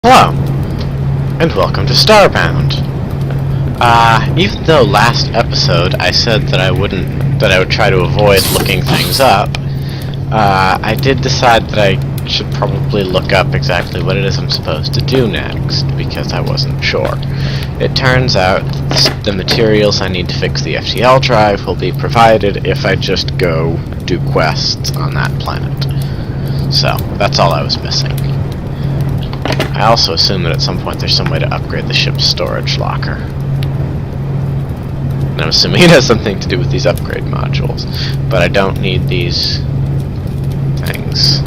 Hello, and welcome to Starbound. Even though last episode I said that I would try to avoid looking things up, I did decide that I should probably look up exactly what it is I'm supposed to do next, because I wasn't sure. It turns out the materials I need to fix the FTL drive will be provided if I just go do quests on that planet. So, that's all I was missing. I also assume that at some point there's some way to upgrade the ship's storage locker. And I'm assuming it has something to do with these upgrade modules. But I don't need these things.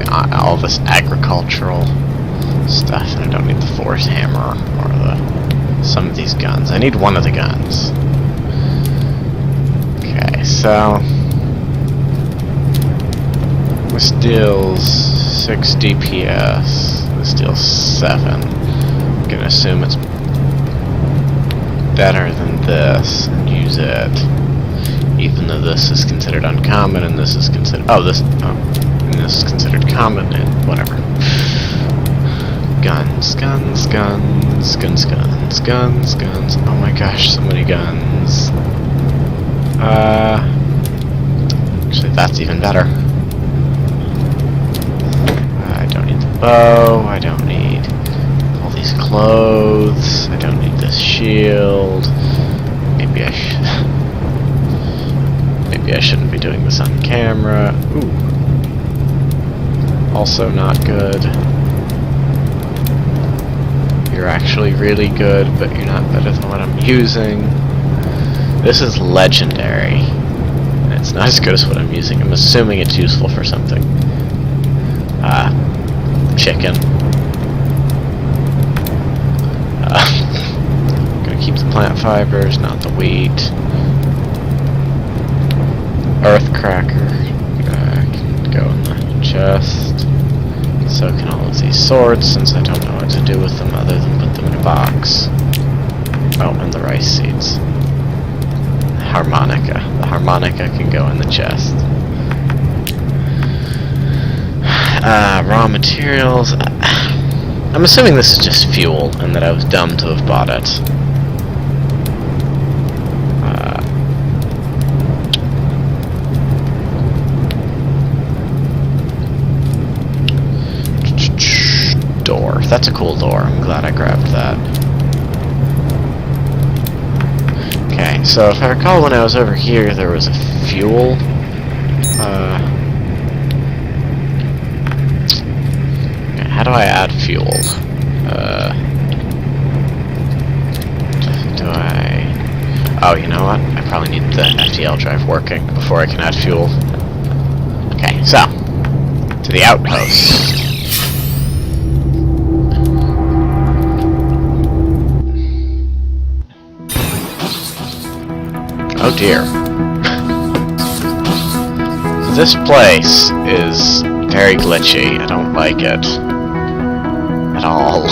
All this agricultural stuff, and I don't need the force hammer or some of these guns. I need one of the guns. Okay, so this deals 6 DPS. This deals 7. I'm gonna assume it's better than this and use it. Even though this is considered uncommon and this is considered and this is considered common and whatever. Guns, guns, guns, guns, guns, guns, guns. Oh my gosh, so many guns. Actually that's even better. Bow, I don't need all these clothes, I don't need this shield. Maybe I shouldn't be doing this on camera. Ooh. Also not good. You're actually really good, but you're not better than what I'm using. This is legendary. And it's not as good as what I'm using. I'm assuming it's useful for something. Chicken. Gonna keep the plant fibers, not the wheat. Earth cracker. Can go in the chest. So can all of these swords, since I don't know what to do with them other than put them in a box. Oh, and the rice seeds. Harmonica. The harmonica can go in the chest. Raw materials. I'm assuming this is just fuel, and that I was dumb to have bought it. Door. That's a cool door. I'm glad I grabbed that. Okay, so if I recall when I was over here, there was a fuel. How do I add fuel? Do I... Oh, you know what? I probably need the FTL drive working before I can add fuel. Okay, so, to the outpost. Oh dear. This place is very glitchy. I don't like it. At all.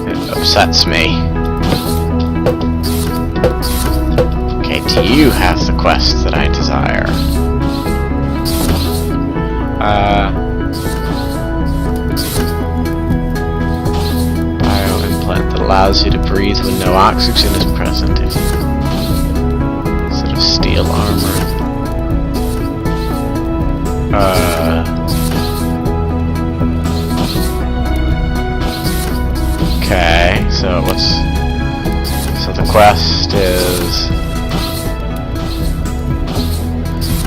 It upsets me. Okay, do you have the quest that I desire? Bio-implant that allows you to breathe when no oxygen is present. Instead of steel armor. Okay, so the quest is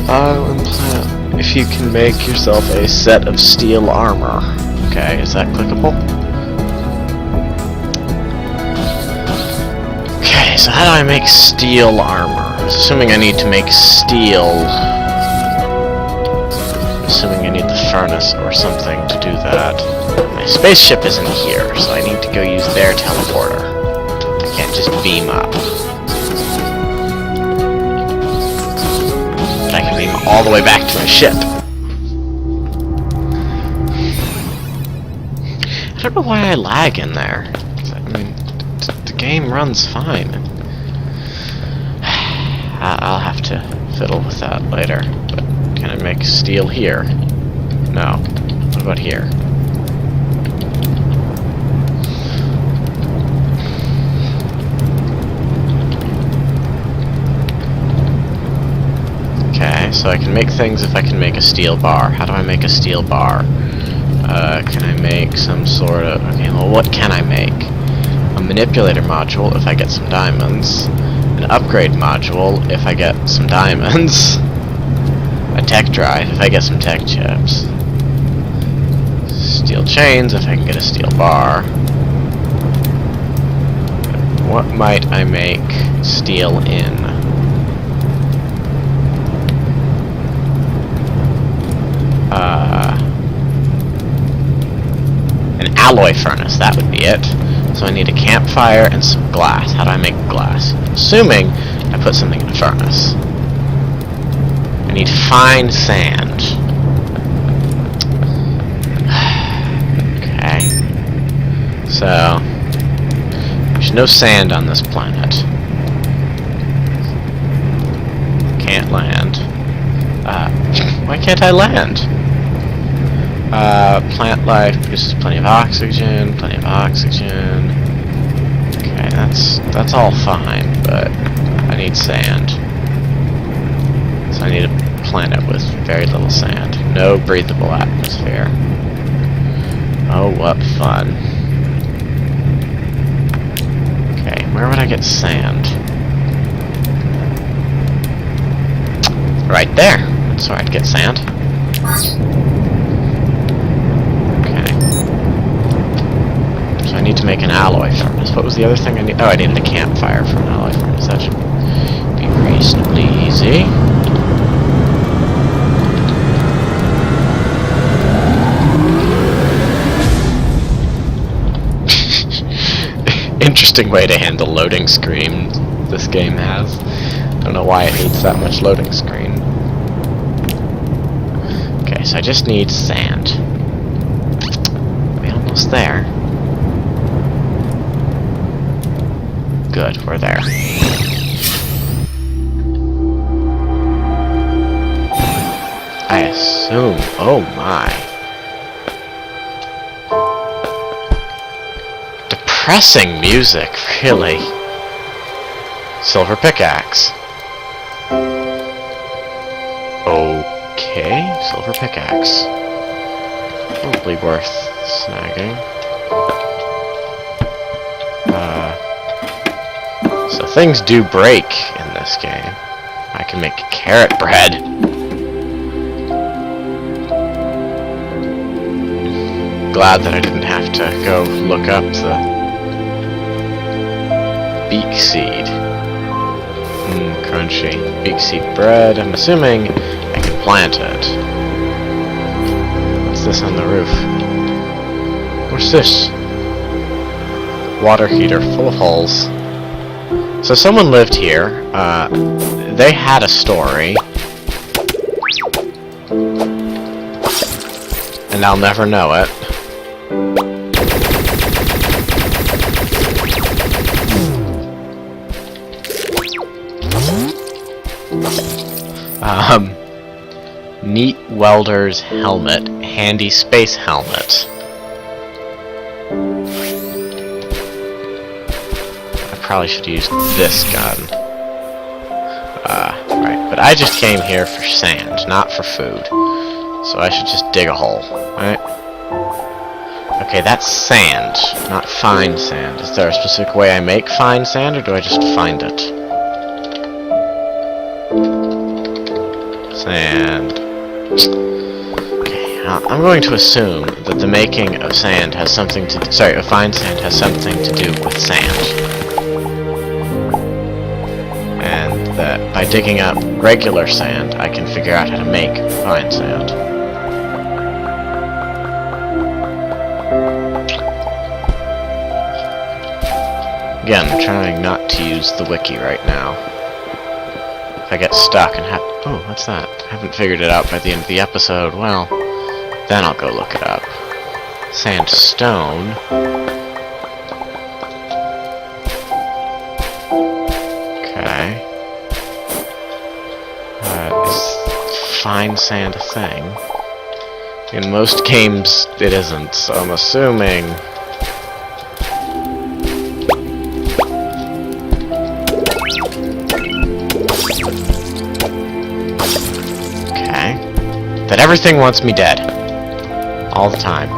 implant if you can make yourself a set of steel armor. Okay, is that clickable? Okay, so how do I make steel armor? Assuming I need to make steel. Assuming I need the furnace or something to do that. My spaceship isn't here, so I need to go use their teleporter. I can't just beam up. But I can beam all the way back to my ship. I don't know why I lag in there. I mean, the game runs fine. I'll have to fiddle with that later. But can I make steel here? No. What about here? Okay, so I can make things if I can make a steel bar. How do I make a steel bar? Can I make some sort of... Okay, well, what can I make? A manipulator module if I get some diamonds. An upgrade module if I get some diamonds. A tech drive if I get some tech chips. Steel chains if I can get a steel bar. What might I make steel in? An alloy furnace, that would be it. So I need a campfire and some glass. How do I make glass? Assuming I put something in a furnace. I need fine sand. Okay. So, there's no sand on this planet. Can't land. Why can't I land? Plant life produces plenty of oxygen, Okay, that's all fine, but I need sand. So I need a planet with very little sand. No breathable atmosphere. Oh, what fun. Okay, where would I get sand? Right there. That's where I'd get sand. So I need to make an alloy furnace. What was the other thing I need? Oh, I needed a campfire for an alloy furnace. That should be reasonably easy. Interesting way to handle loading screen this game has. I don't know why it needs that much loading screen. Okay, so I just need sand. We're almost there. Good, we're there. I assume... Oh my. Depressing music, really. Silver pickaxe. Okay, silver pickaxe. Probably worth snagging. So things do break in this game. I can make carrot bread. Glad that I didn't have to go look up the beak seed. Crunchy. Beak seed bread. I'm assuming I can plant it. What's this on the roof? What's this? Water heater full of holes. So someone lived here. They had a story. And I'll never know it. Neat welder's helmet, handy space helmet. I probably should use this gun. Right, but I just came here for sand, not for food. So I should just dig a hole, right? Okay, that's sand, not fine sand. Is there a specific way I make fine sand, or do I just find it? Sand. Okay, I'm going to assume that the making of sand has something to... Sorry, of fine sand has something to do with sand. And that by digging up regular sand, I can figure out how to make fine sand. Again, I'm trying not to use the wiki right now. If I get stuck and have... Oh, what's that? I haven't figured it out by the end of the episode. Well, then I'll go look it up. Sandstone. Okay. fine sand a thing? In most games, it isn't, so I'm assuming... Okay. That everything wants me dead. All the time.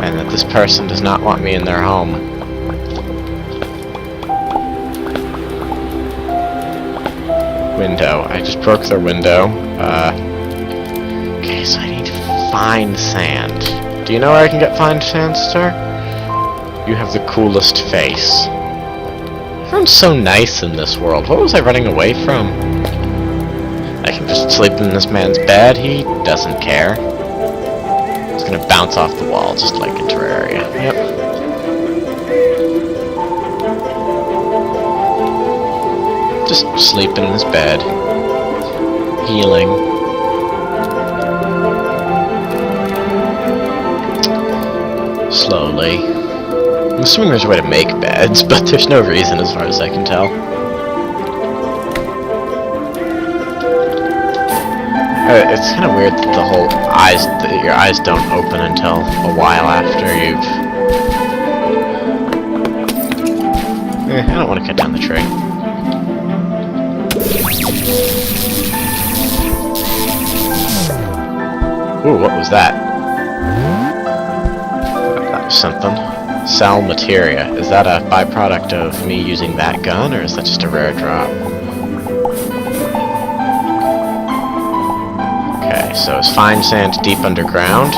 And that this person does not want me in their home. Window. I just broke their window. Okay, so I need fine sand. Do you know where I can get fine sand, sir? You have the coolest face. Everyone's so nice in this world. What was I running away from? I can just sleep in this man's bed. He doesn't care. It's gonna bounce off the wall, just like in Terraria. Yep. Just sleeping in his bed. Healing. Slowly. I'm assuming there's a way to make beds, but there's no reason as far as I can tell. It's kind of weird that the whole that your eyes don't open until a while after you've... I don't want to cut down the tree. Ooh, what was that? That was something. Sal materia. Is that a byproduct of me using that gun, or is that just a rare drop? Okay, so is fine sand deep underground?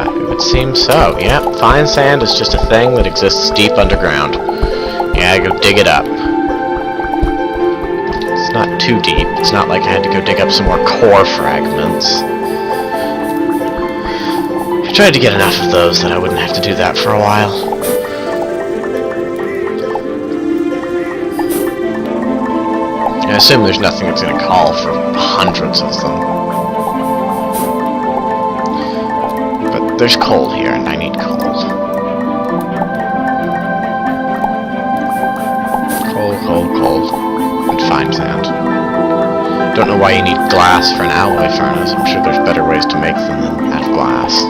It would seem so. Yeah, fine sand is just a thing that exists deep underground. Yeah, I go dig it up. It's not too deep. It's not like I had to go dig up some more core fragments. I tried to get enough of those that I wouldn't have to do that for a while. I assume there's nothing that's going to call for hundreds of them. But there's coal here, and I need coal. Coal, and fine sand. Don't know why you need glass for an alloy furnace. I'm sure there's better ways to make them than out of glass.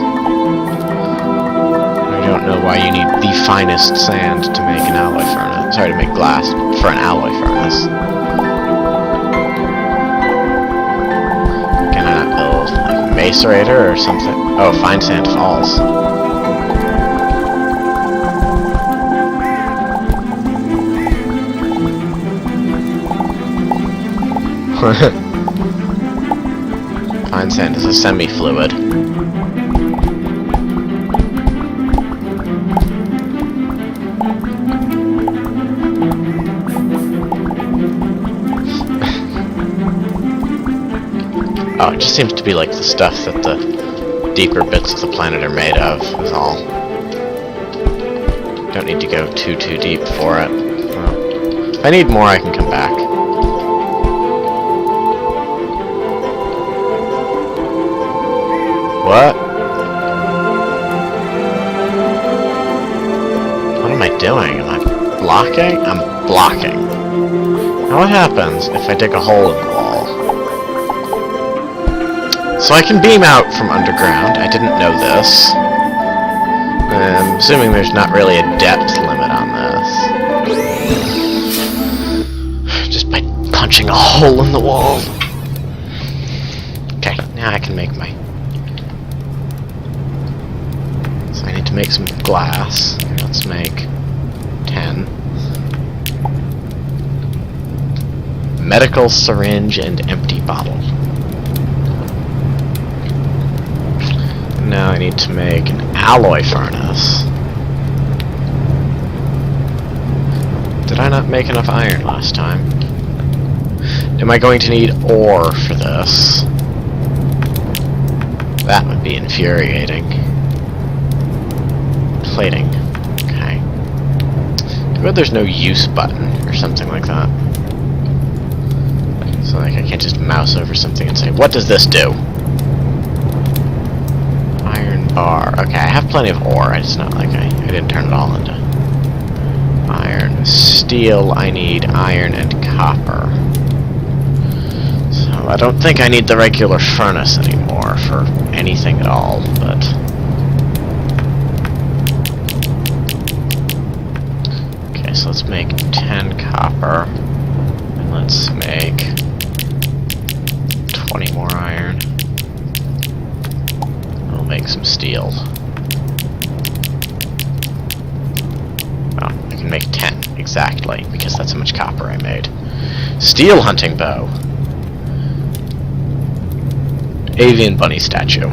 I don't know why you need the finest sand to make an alloy furnace. Sorry, to make glass for an alloy furnace. Can I not build like a macerator or something? Oh, fine sand falls. Fine sand is a semi-fluid. Oh, it just seems to be like the stuff that the deeper bits of the planet are made of, is all. Don't need to go too deep for it. Well, if I need more, I can come back. What? What am I doing? Am I blocking? I'm blocking. Now what happens if I dig a hole in the wall? So I can beam out from underground. I didn't know this. I'm assuming there's not really a depth limit on this. Just by punching a hole in the wall. Okay, now I can make my... So I need to make some glass. Let's make 10. Medical syringe and empty bottle. Now I need to make an alloy furnace. Did I not make enough iron last time? Am I going to need ore for this? That would be infuriating. Plating. Okay. Too bad there's no use button or something like that. So like I can't just mouse over something and say, what does this do? Iron bar. Okay, I have plenty of ore. It's not like I didn't turn it all into iron. Steel, I need iron and copper. So I don't think I need the regular furnace anymore for anything at all, but... Okay, so let's make 10 copper. And let's make 20 more iron. We'll make some steel. Oh, I can make 10, exactly, because that's how much copper I made. Steel hunting bow. Avian bunny statue.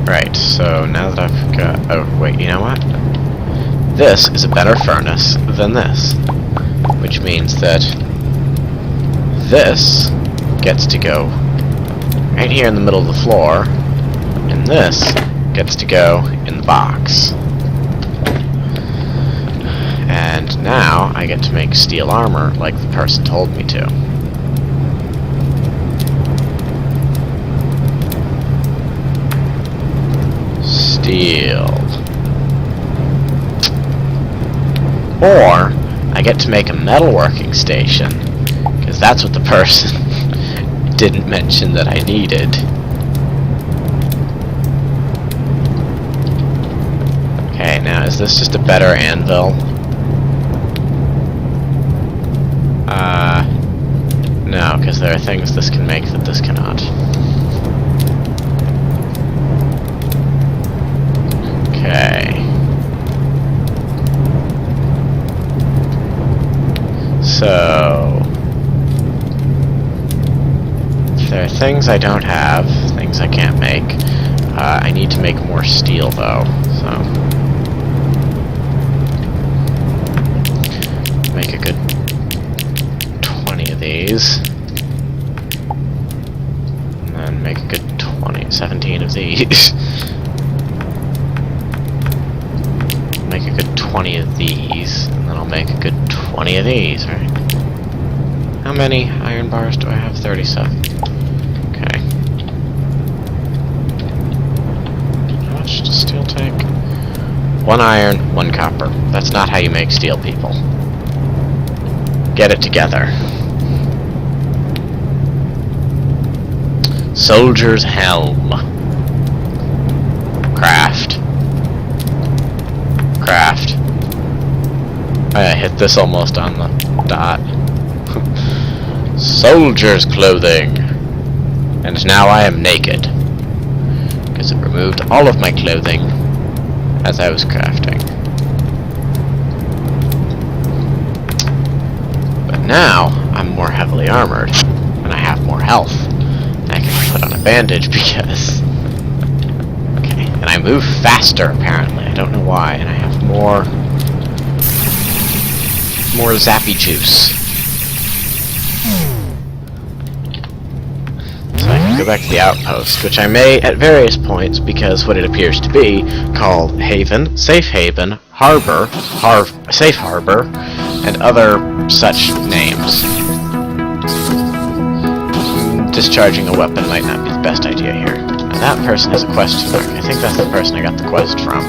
Right, so now that I've got... Oh, wait, you know what? This is a better furnace than this. Which means that this gets to go right here in the middle of the floor, and this gets to go in the box. And now I get to make steel armor like the person told me to. Steel. Or I get to make a metalworking station, because that's what the person didn't mention that I needed. Okay, now is this just a better anvil? No, because there are things this can make that this cannot. Okay. So... there are things I don't have, things I can't make. I need to make more steel, though, so... make a good 20 of these. And then make a good 17 of these. Make a good 20 of these, and then I'll make a good 20 of these, right? How many iron bars do I have? 37. Okay. How much does steel take? 1 iron, 1 copper. That's not how you make steel, people. Get it together. Soldier's helm. Craft. Craft. I hit this almost on the dot. Soldier's clothing. And now I am naked. Because it removed all of my clothing as I was crafting. But now I'm more heavily armored. And I have more health. And I can put on a bandage because... Okay, and I move faster apparently. I don't know why. And I have more zappy juice. So I can go back to the outpost, which I may at various points because what it appears to be called Haven, Safe Haven, Harbor, Safe Harbor, and other such names. Discharging a weapon might not be the best idea here. And that person is a question mark. I think that's the person I got the quest from.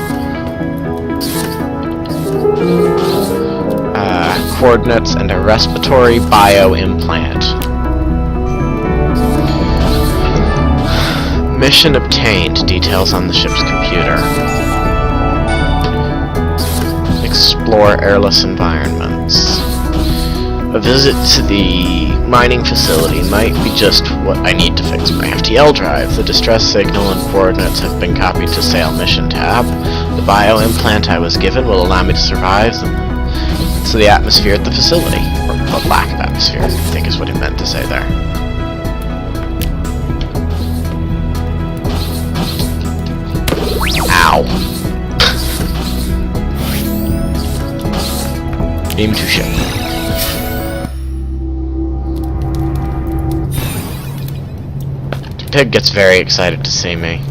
Coordinates and a respiratory bio-implant. Mission obtained. Details on the ship's computer. Explore airless environments. A visit to the mining facility might be just what I need to fix my FTL drive. The distress signal and coordinates have been copied to Sail Mission tab. The bio-implant I was given will allow me to survive the atmosphere at the facility. Or the lack of atmosphere, I think is what it meant to say there. Ow. Beam to ship. Pig gets very excited to see me.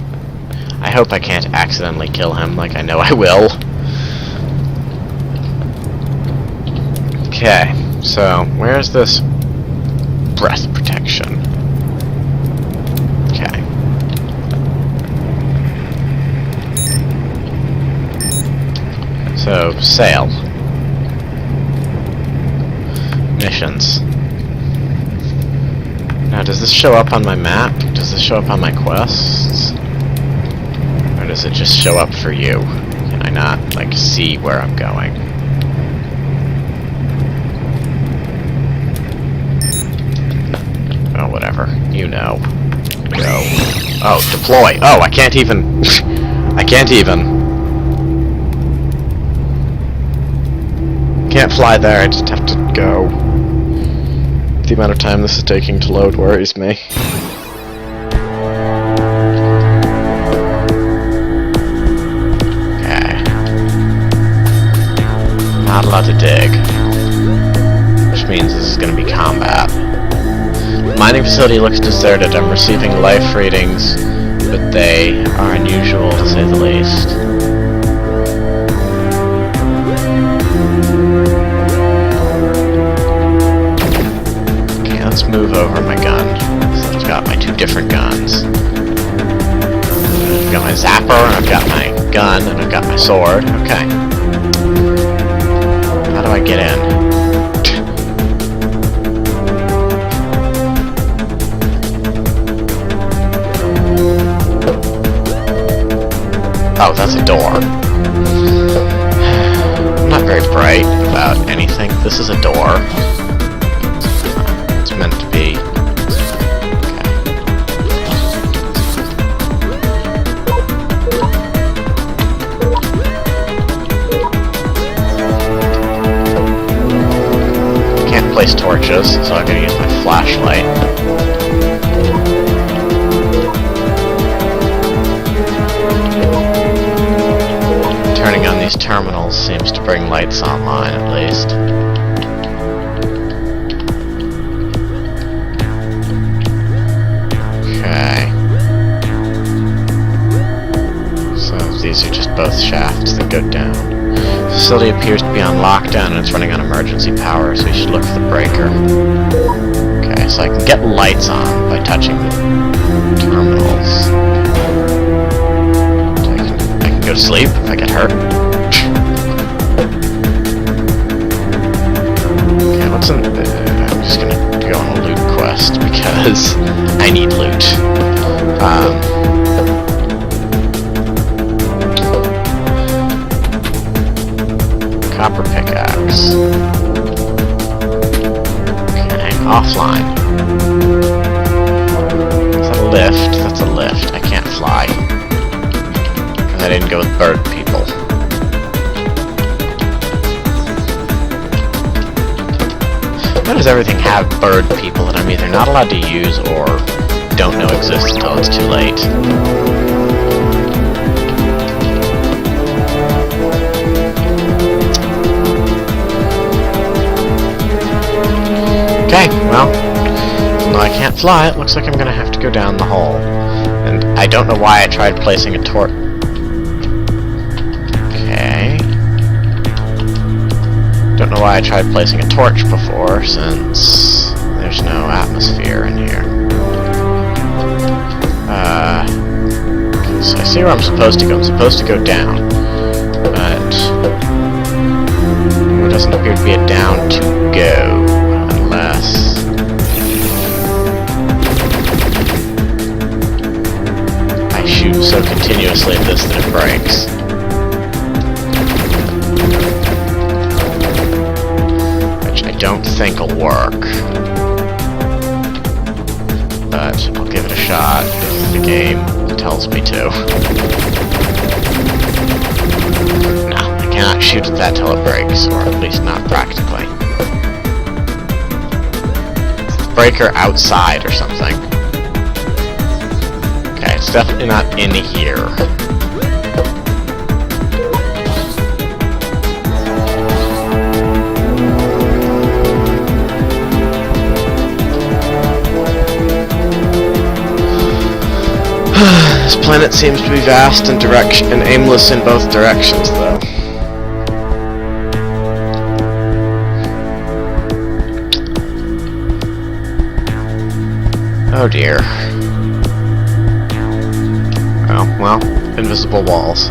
I hope I can't accidentally kill him like I know I will. Okay, so where's this breath protection? Okay. So, sail. Missions. Now, does this show up on my map? Does this show up on my quests? Or does it just show up for you? Can I not, like, see where I'm going? Oh, whatever. You know. Go. Oh, deploy! Oh, I can't even... I can't even... Can't fly there, I just have to go. The amount of time this is taking to load worries me. Okay. Not allowed to dig. Which means this is gonna be combat. The mining facility looks deserted. I'm receiving life readings, but they are unusual to say the least. Let's move over my gun. So I've got my two different guns. I've got my zapper, and I've got my gun, and I've got my sword. Okay. How do I get in? Oh, that's a door. I'm not very bright about anything. This is a door. Meant to be. Okay. Can't place torches, so I'm gonna use my flashlight. Turning on these terminals seems to bring lights online, at least. These are just both shafts that go down. The facility appears to be on lockdown and it's running on emergency power, so you should look for the breaker. Okay, so I can get lights on by touching the terminals. So I can go to sleep if I get hurt. Okay, what's in I'm just gonna go on a loot quest because I need loot. Copper pickaxe. Okay, offline. Is that a lift? That's a lift. I can't fly. Because I didn't go with bird people. Why does everything have bird people that I'm either not allowed to use or don't know exist until it's too late? Okay, well, even though I can't fly, it looks like I'm gonna have to go down the hole. And I don't know why I tried placing a torch. Okay. Don't know why I tried placing a torch before, since there's no atmosphere in here. Okay, so I see where I'm supposed to go. I'm supposed to go down. But there doesn't appear to be a down to go. Unless I shoot so continuously at this that it breaks. Which I don't think will work. But I'll give it a shot if the game tells me to. No, I cannot shoot at that till it breaks, or at least not practically. Breaker outside or something. Okay, it's definitely not in here. This planet seems to be vast and aimless in both directions, though. Oh dear. Oh, well, invisible walls.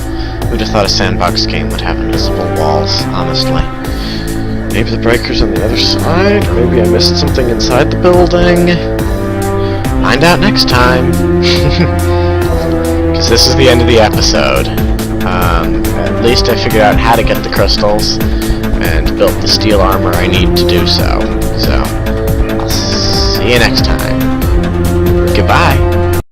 Who'd have thought a sandbox game would have invisible walls, honestly. Maybe the breaker's on the other side, or maybe I missed something inside the building. Find out next time. Because this is the end of the episode. At least I figured out how to get the crystals, and built the steel armor I need to do so. So, I'll see you next time. Goodbye.